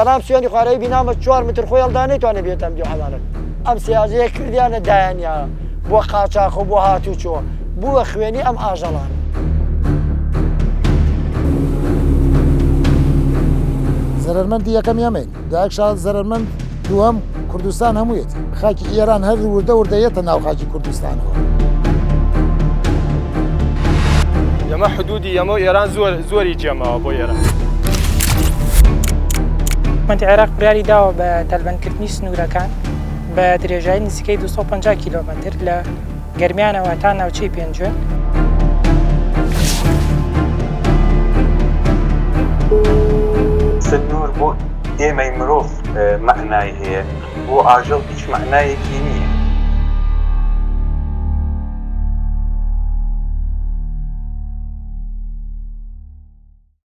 بەڵام سوێنی خوارەوی بینامە 4 متر خۆی هەڵدا نەیتوانێت بێتە ئەم دوو حەمانن ئەم سیاجەیە کردیانە دایانیا بۆ قاچاق و بۆ هاتوچۆ بووە خوێنی ئەم ئاژەڵان زەرمەندی یەکەم یەمین داکشا زەرمەند دووەم کوردستان هەموویەتی خاکی ئێران هەر وردە وردەیەتە ناو خاکی کوردستانەوە ئەمە حدودی ئەمە ئێران زۆری جێماوە بۆ ئێران حکومەتی عێراق بڕیاری داوە بە تەلبەندکردنی سنوورەکان بە درێژایی نزیکەی 250 کیلۆمەتر لە گەرمیانەوە تا ناوچەی پێنجوێن سنوور بۆ ئێمەی مرۆڤ مەعنای هەیە بۆ ئاژەڵ هیچ مەعنایەکی نییە